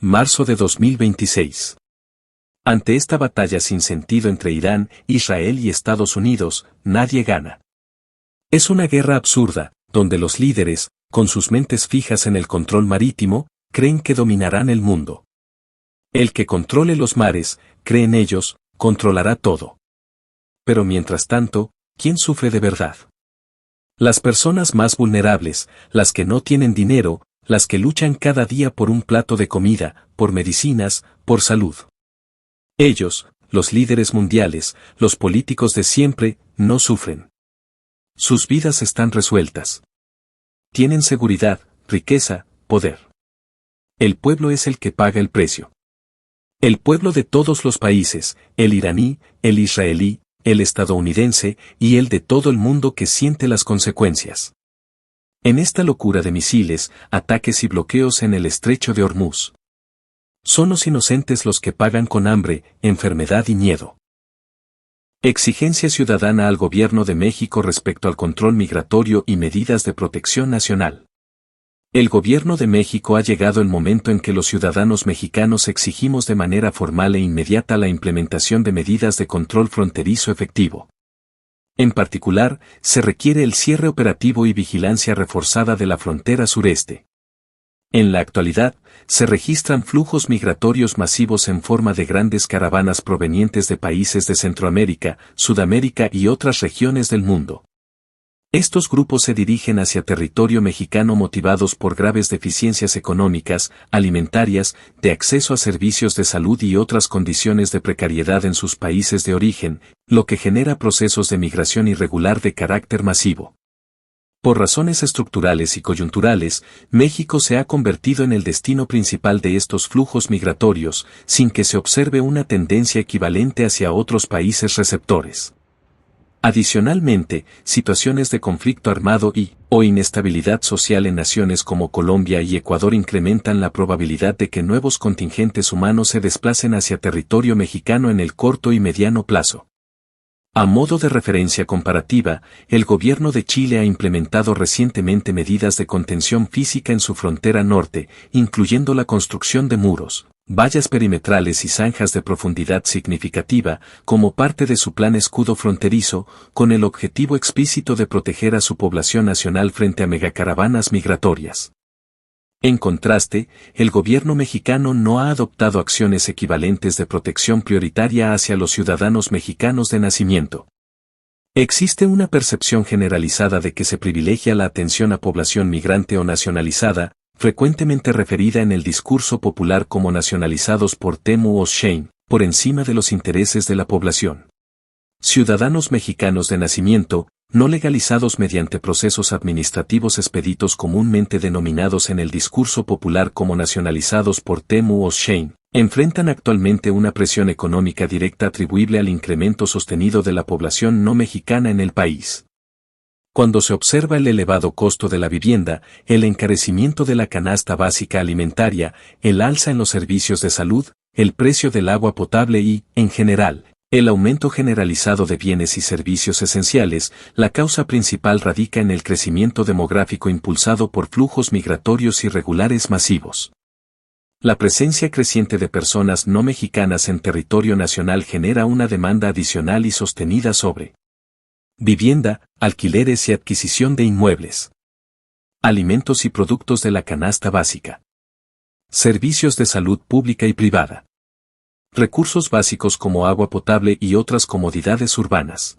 marzo de 2026. Ante esta batalla sin sentido entre Irán, Israel y Estados Unidos, nadie gana. Es una guerra absurda, donde los líderes, con sus mentes fijas en el control marítimo, creen que dominarán el mundo. El que controle los mares, cree en ellos, controlará todo. Pero mientras tanto, ¿quién sufre de verdad? Las personas más vulnerables, las que no tienen dinero, las que luchan cada día por un plato de comida, por medicinas, por salud. Ellos, los líderes mundiales, los políticos de siempre, no sufren. Sus vidas están resueltas. Tienen seguridad, riqueza, poder. El pueblo es el que paga el precio. El pueblo de todos los países, el iraní, el israelí, el estadounidense y el de todo el mundo que siente las consecuencias. En esta locura de misiles, ataques y bloqueos en el estrecho de Hormuz. Son los inocentes los que pagan con hambre, enfermedad y miedo. Exigencia ciudadana al gobierno de México respecto al control migratorio y medidas de protección nacional. El gobierno de México ha llegado el momento en que los ciudadanos mexicanos exigimos de manera formal e inmediata la implementación de medidas de control fronterizo efectivo. En particular, se requiere el cierre operativo y vigilancia reforzada de la frontera sureste. En la actualidad, se registran flujos migratorios masivos en forma de grandes caravanas provenientes de países de Centroamérica, Sudamérica y otras regiones del mundo. Estos grupos se dirigen hacia territorio mexicano motivados por graves deficiencias económicas, alimentarias, de acceso a servicios de salud y otras condiciones de precariedad en sus países de origen, lo que genera procesos de migración irregular de carácter masivo. Por razones estructurales y coyunturales, México se ha convertido en el destino principal de estos flujos migratorios, sin que se observe una tendencia equivalente hacia otros países receptores. Adicionalmente, situaciones de conflicto armado o inestabilidad social en naciones como Colombia y Ecuador incrementan la probabilidad de que nuevos contingentes humanos se desplacen hacia territorio mexicano en el corto y mediano plazo. A modo de referencia comparativa, el gobierno de Chile ha implementado recientemente medidas de contención física en su frontera norte, incluyendo la construcción de muros, vallas perimetrales y zanjas de profundidad significativa, como parte de su plan escudo fronterizo, con el objetivo explícito de proteger a su población nacional frente a megacaravanas migratorias. En contraste, el gobierno mexicano no ha adoptado acciones equivalentes de protección prioritaria hacia los ciudadanos mexicanos de nacimiento. Existe una percepción generalizada de que se privilegia la atención a población migrante o nacionalizada, frecuentemente referida en el discurso popular como nacionalizados por Temu o Shein, por encima de los intereses de la población. Ciudadanos mexicanos de nacimiento, no legalizados mediante procesos administrativos expeditos comúnmente denominados en el discurso popular como nacionalizados por Temu o Shein, enfrentan actualmente una presión económica directa atribuible al incremento sostenido de la población no mexicana en el país. Cuando se observa el elevado costo de la vivienda, el encarecimiento de la canasta básica alimentaria, el alza en los servicios de salud, el precio del agua potable y, en general, el aumento generalizado de bienes y servicios esenciales, la causa principal radica en el crecimiento demográfico impulsado por flujos migratorios irregulares masivos. La presencia creciente de personas no mexicanas en territorio nacional genera una demanda adicional y sostenida sobre vivienda, alquileres y adquisición de inmuebles, alimentos y productos de la canasta básica, servicios de salud pública y privada, recursos básicos como agua potable y otras comodidades urbanas.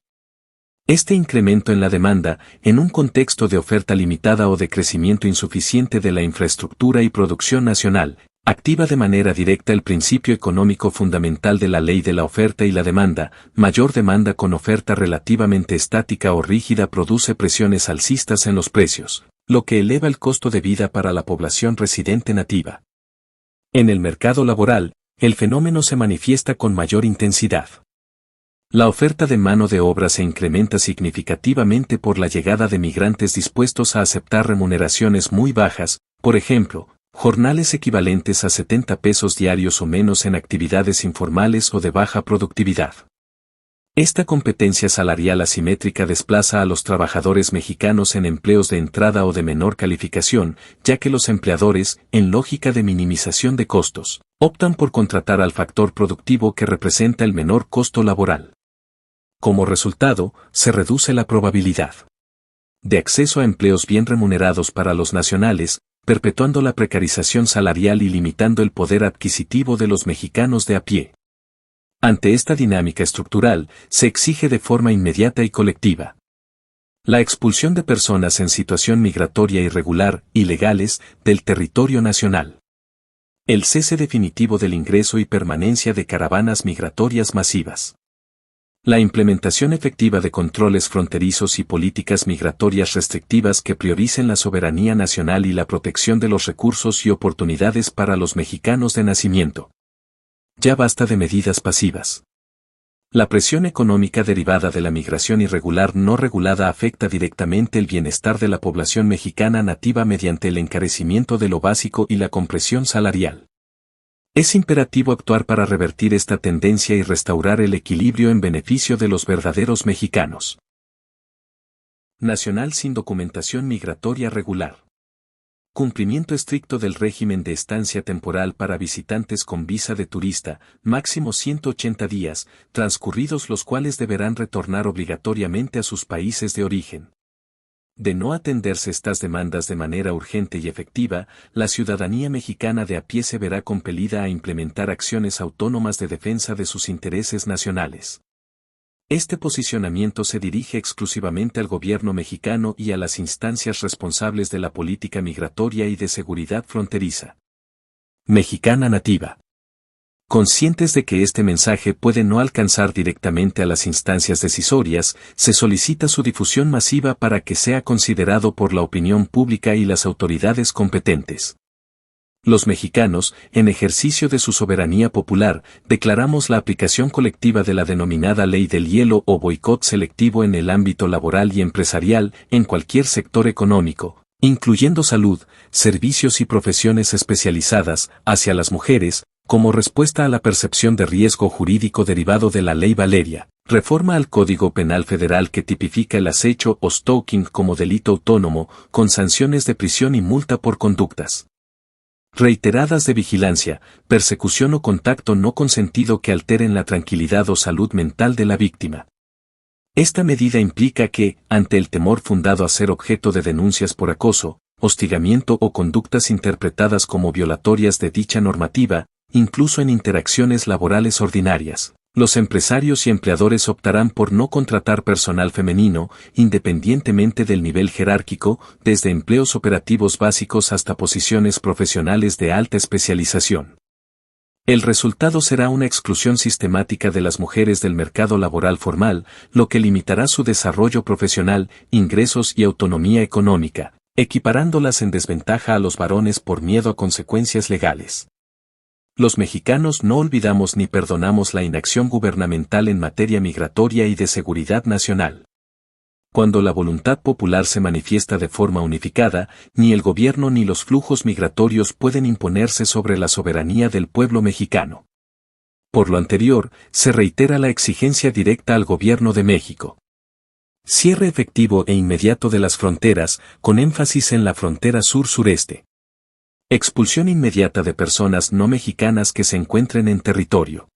Este incremento en la demanda, en un contexto de oferta limitada o de crecimiento insuficiente de la infraestructura y producción nacional, activa de manera directa el principio económico fundamental de la ley de la oferta y la demanda. Mayor demanda con oferta relativamente estática o rígida produce presiones alcistas en los precios, lo que eleva el costo de vida para la población residente nativa. En el mercado laboral, el fenómeno se manifiesta con mayor intensidad. La oferta de mano de obra se incrementa significativamente por la llegada de migrantes dispuestos a aceptar remuneraciones muy bajas, por ejemplo, jornales equivalentes a 70 pesos diarios o menos en actividades informales o de baja productividad. Esta competencia salarial asimétrica desplaza a los trabajadores mexicanos en empleos de entrada o de menor calificación, ya que los empleadores, en lógica de minimización de costos, optan por contratar al factor productivo que representa el menor costo laboral. Como resultado, se reduce la probabilidad de acceso a empleos bien remunerados para los nacionales, perpetuando la precarización salarial y limitando el poder adquisitivo de los mexicanos de a pie. Ante esta dinámica estructural, se exige de forma inmediata y colectiva la expulsión de personas en situación migratoria irregular, ilegales, del territorio nacional. El cese definitivo del ingreso y permanencia de caravanas migratorias masivas. La implementación efectiva de controles fronterizos y políticas migratorias restrictivas que prioricen la soberanía nacional y la protección de los recursos y oportunidades para los mexicanos de nacimiento. Ya basta de medidas pasivas. La presión económica derivada de la migración irregular no regulada afecta directamente el bienestar de la población mexicana nativa mediante el encarecimiento de lo básico y la compresión salarial. Es imperativo actuar para revertir esta tendencia y restaurar el equilibrio en beneficio de los verdaderos mexicanos. Nacional sin documentación migratoria regular. Cumplimiento estricto del régimen de estancia temporal para visitantes con visa de turista, máximo 180 días, transcurridos los cuales deberán retornar obligatoriamente a sus países de origen. De no atenderse estas demandas de manera urgente y efectiva, la ciudadanía mexicana de a pie se verá compelida a implementar acciones autónomas de defensa de sus intereses nacionales. Este posicionamiento se dirige exclusivamente al gobierno mexicano y a las instancias responsables de la política migratoria y de seguridad fronteriza mexicana nativa. Conscientes de que este mensaje puede no alcanzar directamente a las instancias decisorias, se solicita su difusión masiva para que sea considerado por la opinión pública y las autoridades competentes. Los mexicanos, en ejercicio de su soberanía popular, declaramos la aplicación colectiva de la denominada Ley del Hielo o boicot selectivo en el ámbito laboral y empresarial, en cualquier sector económico, incluyendo salud, servicios y profesiones especializadas, hacia las mujeres, como respuesta a la percepción de riesgo jurídico derivado de la Ley Valeria, reforma al Código Penal Federal que tipifica el acecho o stalking como delito autónomo, con sanciones de prisión y multa por conductas reiteradas de vigilancia, persecución o contacto no consentido que alteren la tranquilidad o salud mental de la víctima. Esta medida implica que, ante el temor fundado a ser objeto de denuncias por acoso, hostigamiento o conductas interpretadas como violatorias de dicha normativa, incluso en interacciones laborales ordinarias, los empresarios y empleadores optarán por no contratar personal femenino, independientemente del nivel jerárquico, desde empleos operativos básicos hasta posiciones profesionales de alta especialización. El resultado será una exclusión sistemática de las mujeres del mercado laboral formal, lo que limitará su desarrollo profesional, ingresos y autonomía económica, equiparándolas en desventaja a los varones por miedo a consecuencias legales. Los mexicanos no olvidamos ni perdonamos la inacción gubernamental en materia migratoria y de seguridad nacional. Cuando la voluntad popular se manifiesta de forma unificada, ni el gobierno ni los flujos migratorios pueden imponerse sobre la soberanía del pueblo mexicano. Por lo anterior, se reitera la exigencia directa al gobierno de México. Cierre efectivo e inmediato de las fronteras, con énfasis en la frontera sur-sureste. Expulsión inmediata de personas no mexicanas que se encuentren en territorio